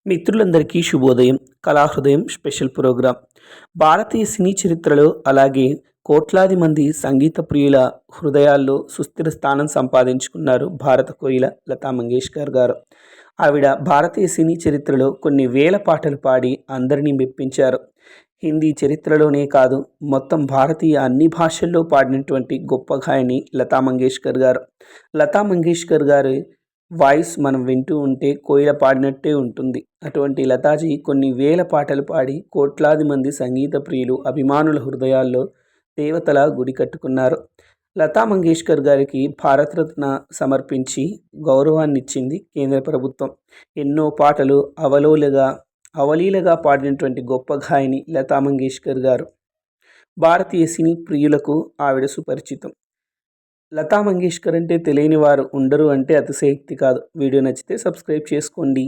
మిత్రులందరికీ శుభోదయం. కళాహృదయం special programme. భారతీయ సినీ చరిత్రలో అలాగే కోట్లాది మంది సంగీత ప్రియుల హృదయాల్లో సుస్థిర స్థానం సంపాదించుకున్నారు భారత కోయిల లతా మంగేష్కర్ గారు. ఆవిడ భారతీయ సినీ చరిత్రలో కొన్ని వేల పాటలు పాడి అందరినీ మెప్పించారు. హిందీ చరిత్రలోనే కాదు, మొత్తం భారతీయ అన్ని భాషల్లో పాడినటువంటి గొప్ప గాయని లతా మంగేష్కర్ గారు. లతా మంగేష్కర్ గారి వాయిస్ మనం వింటూ ఉంటే కోయిల పాడినట్టే ఉంటుంది. అటువంటి లతాజీ కొన్ని వేల పాటలు పాడి కోట్లాది మంది సంగీత ప్రియులు అభిమానుల హృదయాల్లో దేవతలా గుడి కట్టుకున్నారు. లతా మంగేష్కర్ గారికి భారతరత్న సమర్పించి గౌరవాన్నిచ్చింది కేంద్ర ప్రభుత్వం. ఎన్నో పాటలు అవలీలగా పాడినటువంటి గొప్ప గాయని లతా మంగేష్కర్ గారు. భారతీయ సినీ ప్రియులకు ఆవిడ సుపరిచితం. లతా మంగేష్కర్ అంటే తెలియని వారు ఉండరు అంటే అతిశయోక్తి కాదు. వీడియో నచ్చితే సబ్స్క్రైబ్ చేసుకోండి.